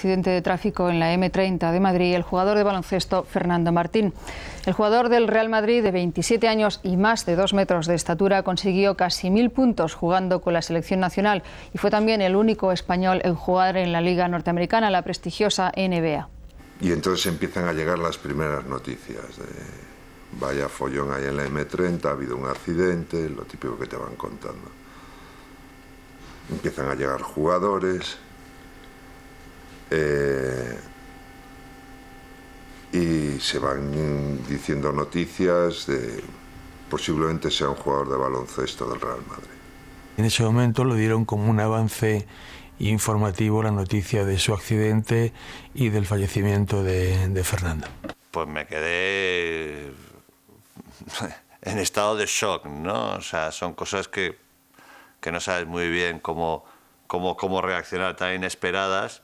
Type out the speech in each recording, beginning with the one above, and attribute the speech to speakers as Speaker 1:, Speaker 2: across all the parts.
Speaker 1: Accidente de tráfico en la M30 de Madrid, el jugador de baloncesto Fernando Martín. El jugador del Real Madrid, de 27 años y más de 2 metros de estatura, consiguió casi 1000 puntos jugando con la selección nacional y fue también el único español en jugar en la Liga Norteamericana, la prestigiosa NBA.
Speaker 2: Y entonces empiezan a llegar las primeras noticias de vaya follón ahí en la M30, ha habido un accidente, lo típico que te van contando. Empiezan a llegar jugadores. Y se van diciendo noticias de posiblemente sea un jugador de baloncesto del Real Madrid.
Speaker 3: En ese momento lo dieron como un avance informativo la noticia de su accidente y del fallecimiento de Fernando.
Speaker 4: Pues me quedé en estado de shock, ¿no? O sea, son cosas que no sabes muy bien cómo reaccionar, tan inesperadas.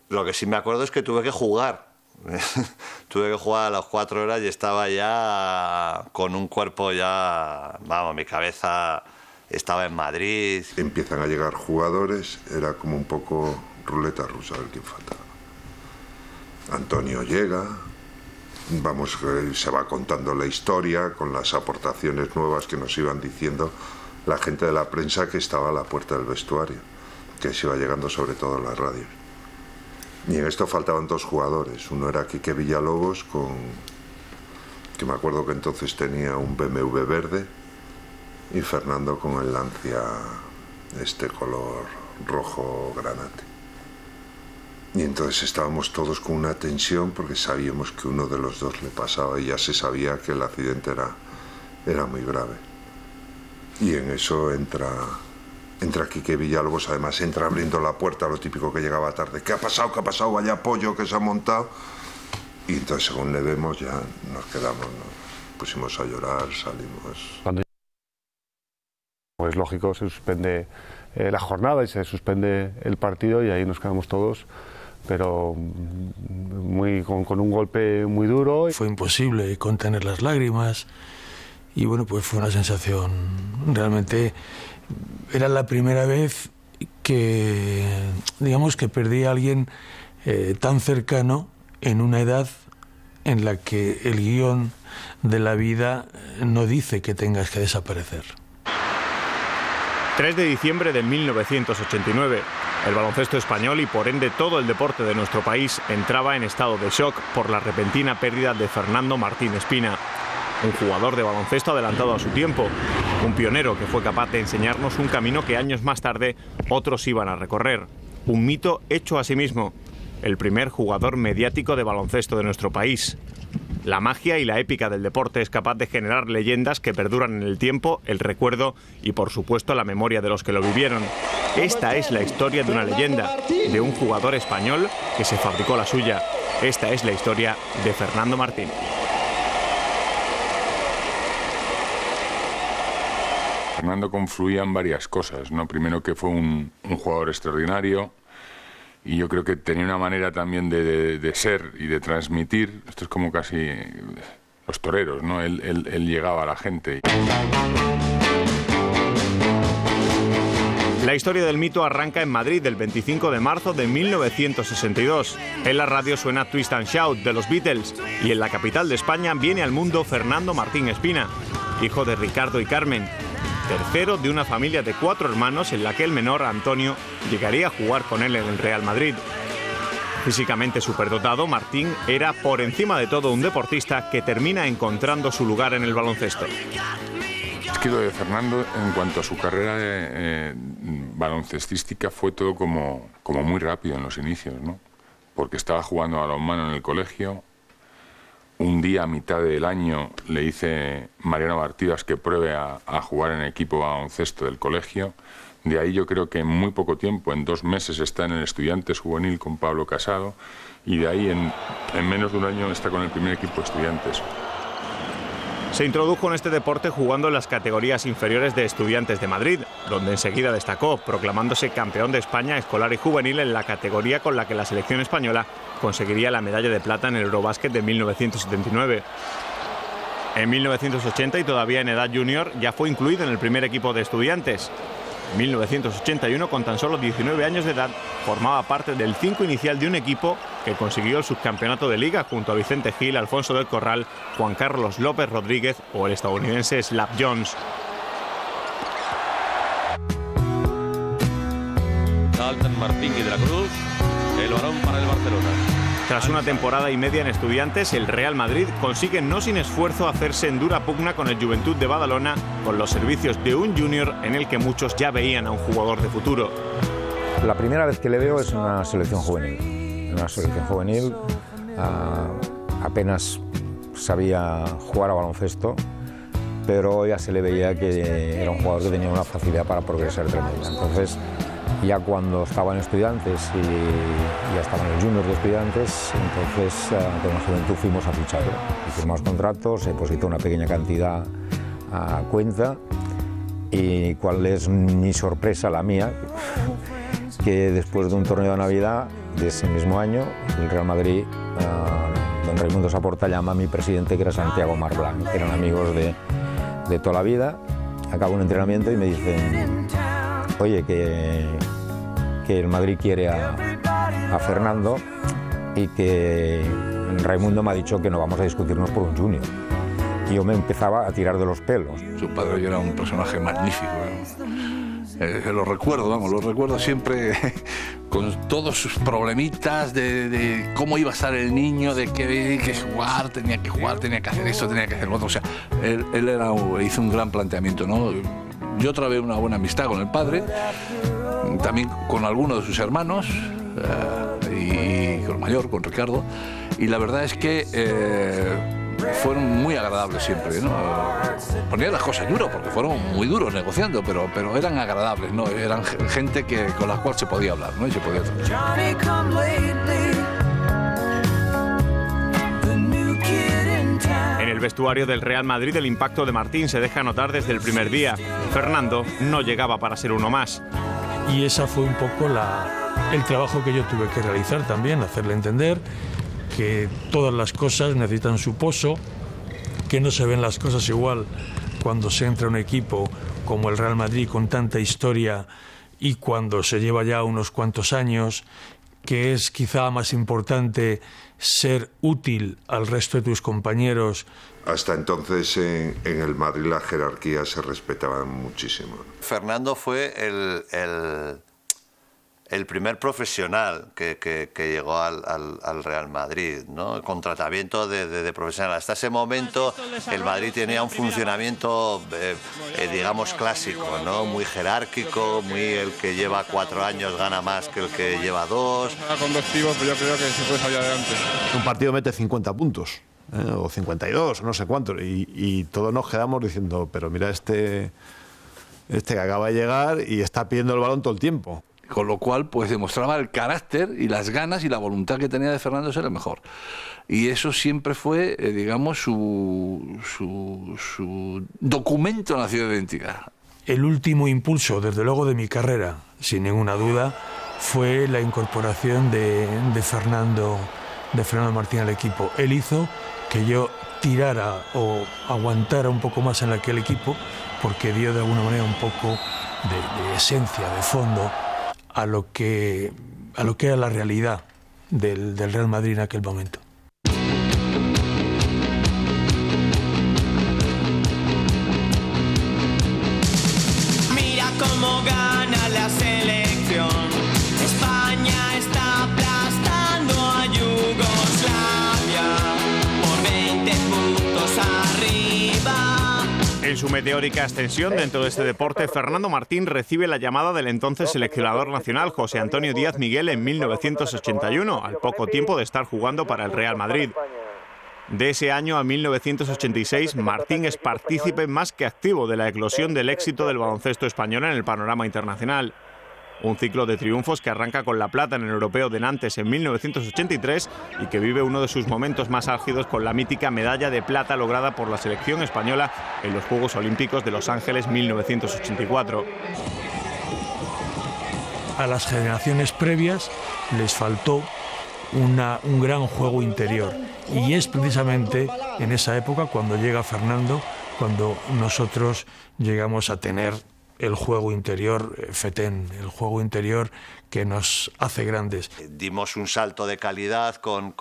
Speaker 4: Lo que sí me acuerdo es que tuve que jugar. Tuve que jugar a las 4 horas y estaba ya con un cuerpo ya... Vamos, mi cabeza estaba en Madrid.
Speaker 2: Empiezan a llegar jugadores, era como un poco ruleta rusa, a ver quién faltaba. Antonio llega, se va contando la historia con las aportaciones nuevas que nos iban diciendo la gente de la prensa que estaba a la puerta del vestuario, que se iba llegando sobre todo en las radios. Y en esto faltaban 2 jugadores. Uno era Quique Villalobos, que me acuerdo que entonces tenía un BMW verde, y Fernando con el Lancia color rojo granate. Y entonces estábamos todos con una tensión porque sabíamos que uno de los dos le pasaba y ya se sabía que el accidente era muy grave. Y en eso entra Quique Villalobos, además entra abriendo la puerta, lo típico que llegaba tarde. ¿Qué ha pasado? ¿Qué ha pasado? Vaya pollo que se ha montado. Y entonces según le vemos ya nos quedamos, nos pusimos a llorar, salimos.
Speaker 5: Cuando es lógico, se suspende la jornada y se suspende el partido y ahí nos quedamos todos, pero con un golpe muy duro.
Speaker 3: Fue imposible contener las lágrimas y bueno, pues fue una sensación realmente... Era la primera vez que, digamos, que perdí a alguien tan cercano en una edad en la que el guión de la vida no dice que tengas que desaparecer.
Speaker 6: 3 de diciembre de 1989. El baloncesto español y por ende todo el deporte de nuestro país entraba en estado de shock por la repentina pérdida de Fernando Martín Espina. Un jugador de baloncesto adelantado a su tiempo, un pionero que fue capaz de enseñarnos un camino que años más tarde otros iban a recorrer. Un mito hecho a sí mismo, el primer jugador mediático de baloncesto de nuestro país. La magia y la épica del deporte es capaz de generar leyendas que perduran en el tiempo, el recuerdo y por supuesto la memoria de los que lo vivieron. Esta es la historia de una leyenda, de un jugador español que se fabricó la suya. Esta es la historia de Fernando Martín.
Speaker 7: Fernando confluía en varias cosas, ¿no? Primero que fue un jugador extraordinario y yo creo que tenía una manera también de ser y de transmitir. Esto es como casi los toreros, ¿no? Él llegaba a la gente.
Speaker 6: La historia del mito arranca en Madrid el 25 de marzo de 1962. En la radio suena Twist and Shout de los Beatles y en la capital de España viene al mundo Fernando Martín Espina, hijo de Ricardo y Carmen. Tercero de una familia de 4 hermanos en la que el menor, Antonio, llegaría a jugar con él en el Real Madrid. Físicamente superdotado, Martín era por encima de todo un deportista que termina encontrando su lugar en el baloncesto.
Speaker 7: Es que lo de Fernando, en cuanto a su carrera baloncestística, fue todo como muy rápido en los inicios, ¿no? Porque estaba jugando a balonmano en el colegio. Un día, a mitad del año, le dice Mariano Bartidas que pruebe a jugar en el equipo baloncesto del colegio. De ahí yo creo que en muy poco tiempo, en 2 meses, está en el Estudiantes Juvenil con Pablo Casado. Y de ahí, en menos de un año, está con el primer equipo de Estudiantes.
Speaker 6: Se introdujo en este deporte jugando en las categorías inferiores de Estudiantes de Madrid, donde enseguida destacó, proclamándose campeón de España escolar y juvenil en la categoría con la que la selección española conseguiría la medalla de plata en el Eurobásquet de 1979. En 1980 y todavía en edad junior ya fue incluido en el primer equipo de Estudiantes. En 1981, con tan solo 19 años de edad, formaba parte del 5 inicial de un equipo que consiguió el subcampeonato de Liga junto a Vicente Gil, Alfonso del Corral, Juan Carlos López Rodríguez o el estadounidense Slap Jones.
Speaker 8: Saltan Martín y de la Cruz, el balón para el Barcelona.
Speaker 6: Tras una temporada y media en Estudiantes, el Real Madrid consigue no sin esfuerzo hacerse en dura pugna con el Joventut de Badalona, con los servicios de un junior en el que muchos ya veían a un jugador de futuro.
Speaker 9: La primera vez que le veo es en una selección juvenil. En una selección juvenil apenas sabía jugar a baloncesto, pero ya se le veía que era un jugador que tenía una facilidad para progresar tremenda. Entonces, ya cuando estaba en Estudiantes y ya estaba en el Junior de Estudiantes, entonces con la Juventud fuimos a ficharlo. Hicimos contratos, se depositó una pequeña cantidad a cuenta y cuál es mi sorpresa, la mía, que después de un torneo de Navidad de ese mismo año, el Real Madrid, don Raimundo Saporta llama a mi presidente, que era Santiago Marblanc, eran amigos de toda la vida. Acabo un entrenamiento y me dicen: oye, que el Madrid quiere a Fernando y que Raimundo me ha dicho que no vamos a discutirnos por un junior. Y yo me empezaba a tirar de los pelos.
Speaker 10: Su padre era un personaje magnífico, lo recuerdo siempre con todos sus problemitas de cómo iba a estar el niño, de que jugar, tenía que hacer esto, tenía que hacer lo otro. O sea, él hizo un gran planteamiento, ¿no? Yo trabé una buena amistad con el padre, también con algunos de sus hermanos, y con el mayor, con Ricardo, y la verdad es que fueron muy agradables siempre, ¿no? Ponían las cosas duras porque fueron muy duros negociando, pero eran agradables, ¿no? Eran gente con la cual se podía hablar, ¿no? Y se podía
Speaker 6: En el vestuario del Real Madrid, el impacto de Martín se deja notar desde el primer día. Fernando no llegaba para ser uno más.
Speaker 3: Y esa fue un poco el trabajo que yo tuve que realizar también, hacerle entender que todas las cosas necesitan su pozo, que no se ven las cosas igual cuando se entra a un equipo como el Real Madrid con tanta historia y cuando se lleva ya unos cuantos años, que es quizá más importante ser útil al resto de tus compañeros.
Speaker 2: Hasta entonces en el Madrid la jerarquía se respetaba muchísimo.
Speaker 4: Fernando fue el primer profesional que llegó al Real Madrid, ¿no? Con tratamiento de profesional. Hasta ese momento el Madrid tenía un funcionamiento, digamos, clásico, ¿no? Muy jerárquico, muy el que lleva 4 años gana más que el que lleva 2.
Speaker 11: Con 2 pibos, pero yo creo que se puede salir adelante.
Speaker 12: Un partido mete 50 puntos, o 52, no sé cuántos, y todos nos quedamos diciendo, pero mira este que acaba de llegar y está pidiendo el balón todo el tiempo.
Speaker 10: Con lo cual, pues demostraba el carácter y las ganas y la voluntad que tenía de Fernando de ser el mejor. Y eso siempre fue, digamos, su documento nacional de identidad.
Speaker 3: El último impulso, desde luego, de mi carrera, sin ninguna duda, fue la incorporación de Fernando Martín al equipo. Él hizo que yo tirara o aguantara un poco más en aquel equipo, porque dio de alguna manera un poco de esencia, de fondo, a lo que era la realidad del Real Madrid en aquel momento.
Speaker 13: Mira cómo gana la selección. España está aplastando a Yugoslavia por 20 puntos arriba.
Speaker 6: En su meteórica ascensión dentro de este deporte, Fernando Martín recibe la llamada del entonces seleccionador nacional José Antonio Díaz Miguel en 1981, al poco tiempo de estar jugando para el Real Madrid. De ese año a 1986, Martín es partícipe más que activo de la eclosión del éxito del baloncesto español en el panorama internacional. Un ciclo de triunfos que arranca con la plata en el Europeo de Nantes en 1983 y que vive uno de sus momentos más álgidos con la mítica medalla de plata lograda por la selección española en los Juegos Olímpicos de Los Ángeles 1984.
Speaker 3: A las generaciones previas les faltó un gran juego interior, y es precisamente en esa época cuando llega Fernando, cuando nosotros llegamos a tener el juego interior fetén, el juego interior que nos hace grandes.
Speaker 4: Dimos un salto de calidad con